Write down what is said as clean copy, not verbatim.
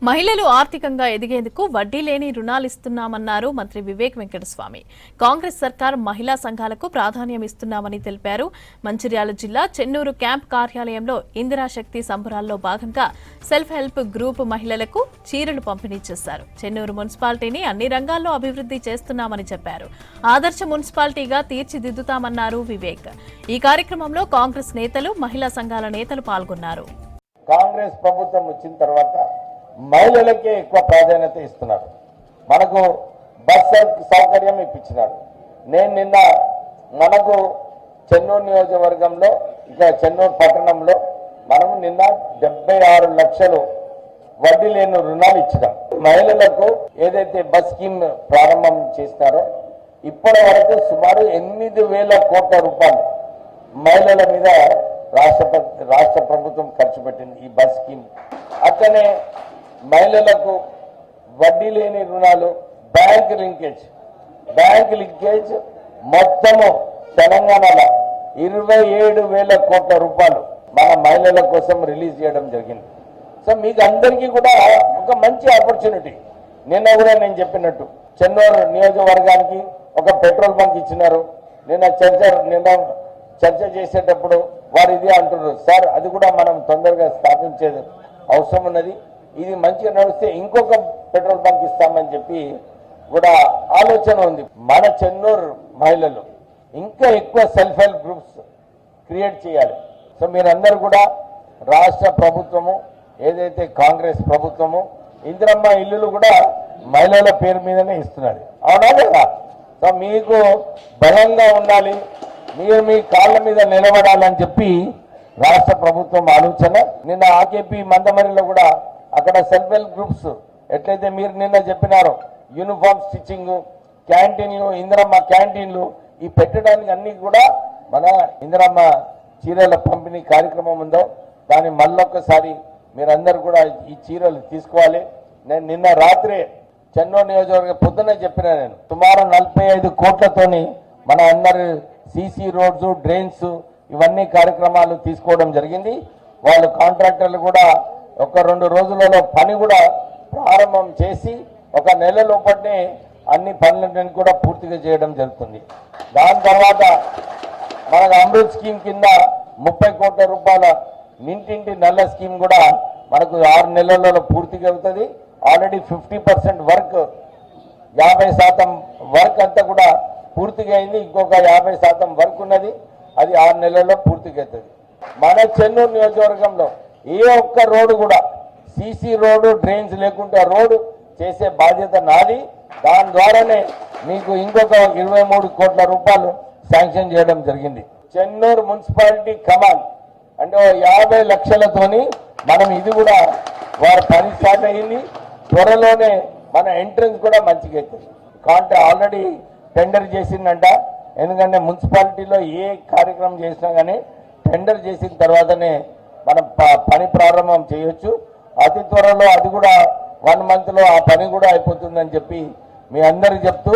మహిళలు ఆర్థికంగా ఎదిగేందుకు వడ్డీ లేని రుణాలు ఇస్తున్నామన్నారు మంత్రి వివేక్ వెంకటస్వామి. కాంగ్రెస్ సర్కార్ మహిళా సంఘాలకు ప్రాధాన్యం ఇస్తున్నామని తెలిపారు. మంచిర్యాల జిల్లా చెన్నూరు క్యాంప్ కార్యాలయంలో ఇందిరాశక్తి సంబరాల్లో భాగంగా సెల్ఫ్ హెల్ప్ గ్రూప్ మహిళలకు చీరలు పంపిణీ చేశారు. చెన్నూరు మున్సిపాలిటీని అన్ని రంగాల్లో అభివృద్ధి చేస్తున్నామని చెప్పారు. ఆదర్శ మున్సిపాలిటీగా తీర్చిదిద్దుతామన్నారు వివేక్. ఈ కార్యక్రమంలో కాంగ్రెస్ నేతలు, మహిళా సంఘాల నేతలు పాల్గొన్నారు. కాంగ్రెస్ ప్రభుత్వం వచ్చిన తర్వాత మహిళలకే ఎక్కువ ప్రాధాన్యత ఇస్తున్నారు. మనకు బస్ సౌకర్యం ఇప్పించినారు. నేను నిన్న మనకు చెన్నూరు నియోజకవర్గంలో ఇక చెన్నూరు పట్టణంలో మనము నిన్న 76 లక్షలు వడ్డీ లేని రుణాలు ఇచ్చినాం. మహిళలకు ఏదైతే బస్ స్కీమ్ ప్రారంభం చేసినారో ఇప్పటి వరకు సుమారు 8,000 కోట్ల రూపాయలు మహిళల మీద రాష్ట్ర ప్రభుత్వం ఖర్చు పెట్టింది ఈ బస్ స్కీమ్. అట్లనే మహిళలకు వడ్డీ లేని రుణాలు, బ్యాంక్ లింకేజ్ మొత్తము తెలంగాణలో 27,000 కోట్ల రూపాయలు మన మహిళల కోసం రిలీజ్ చేయడం జరిగింది. సో మీకు అందరికీ కూడా ఒక మంచి ఆపర్చునిటీ. నిన్న కూడా నేను చెప్పినట్టు చెన్నూరు నియోజకవర్గానికి ఒక పెట్రోల్ బంక్ ఇచ్చినారు. నిన్న చర్చ చేసేటప్పుడు వారు ఇది అంటున్నారు, సార్ అది కూడా మనం తొందరగా స్థాపించేది అవసరం ఉన్నది, ఇది మంచిగా నడిస్తే ఇంకొక పెట్రోల్ బంక్ ఇస్తామని చెప్పి కూడా ఆలోచన ఉంది. మన చెన్నూరు మహిళలు ఇంకా ఎక్కువ సెల్ఫ్ హెల్ప్ గ్రూప్స్ క్రియేట్ చేయాలి. సో మీరందరూ కూడా రాష్ట్ర ప్రభుత్వము ఏదైతే కాంగ్రెస్ ప్రభుత్వము ఇందిరమ్మ ఇల్లులు కూడా మహిళల పేరు మీదనే ఇస్తున్నది, అవునా లేదా? సో మీకు బలంగా ఉండాలి, మీరు మీ కాళ్ళ మీద నిలబడాలని చెప్పి రాష్ట్ర ప్రభుత్వం ఆలోచన. నిన్న ఆకేపీ మందమరిలో కూడా అక్కడ సెల్ఫ్ హెల్ప్ గ్రూప్స్ ఎట్లయితే మీరు నిన్న చెప్పినారో యూనిఫామ్ స్టిచ్చింగ్, క్యాంటీన్లు, ఇందిరమ్మ క్యాంటీన్లు ఈ పెట్టడానికి అన్ని కూడా మన ఇందిరమ్మ చీరల పంపిణీ కార్యక్రమం ఉందో దాన్ని మళ్ళొక్కసారి మీరందరూ కూడా ఈ చీరలు తీసుకోవాలి. నేను నిన్న రాత్రే చెన్నూరు నియోజకవర్గ పొద్దునే చెప్పిన, నేను సుమారు 45 కోట్లతోని మన అందరు సీసీ రోడ్స్, డ్రైన్స్ ఇవన్నీ కార్యక్రమాలు తీసుకోవడం జరిగింది. వాళ్ళు కాంట్రాక్టర్లు కూడా 1-2 రోజులలో పని కూడా ప్రారంభం చేసి 1 నెల లోపలనే అన్ని పనులన్నీ కూడా పూర్తిగా చేయడం జరుగుతుంది. దాని తర్వాత మనకు అమృత్ స్కీమ్ కింద 30 కోట్ల రూపాయల ఇంటింటి నల్ల స్కీమ్ కూడా మనకు 6 నెలలలో పూర్తిగా అవుతుంది. ఆల్రెడీ 50% వర్క్, 50% వర్క్ అంతా కూడా పూర్తిగా అయింది. ఇంకొక 50% వర్క్ ఉన్నది, అది 6 నెలల్లో పూర్తిగా అవుతుంది. మన చెన్నూరు నియోజకవర్గంలో ఏ ఒక్క రోడ్డు కూడా సీసీ రోడ్డు, డ్రైన్స్ లేకుంటే రోడ్డు చేసే బాధ్యత నాది. దాని ద్వారానే మీకు ఇంకొక 23 కోట్ల రూపాయలు శాంక్షన్ చేయడం జరిగింది. చెన్నూరు మున్సిపాలిటీ కమాండ్ అంటే 50 లక్షలతోని మనం ఇది కూడా వారి పని స్టార్ట్ అయ్యింది. త్వరలోనే మన ఎంట్రన్స్ కూడా మంచిగా అవుతుంది. కాంటే ఆల్రెడీ టెండర్ చేసిందంట. ఎందుకంటే మున్సిపాలిటీలో ఏ కార్యక్రమం చేసినా కానీ టెండర్ చేసిన తర్వాతనే మనం పని ప్రారంభం చేయొచ్చు. అతి త్వరలో అది కూడా 1 మంత్లో ఆ పని కూడా అయిపోతుందని చెప్పి మీ అందరికి చెప్తూ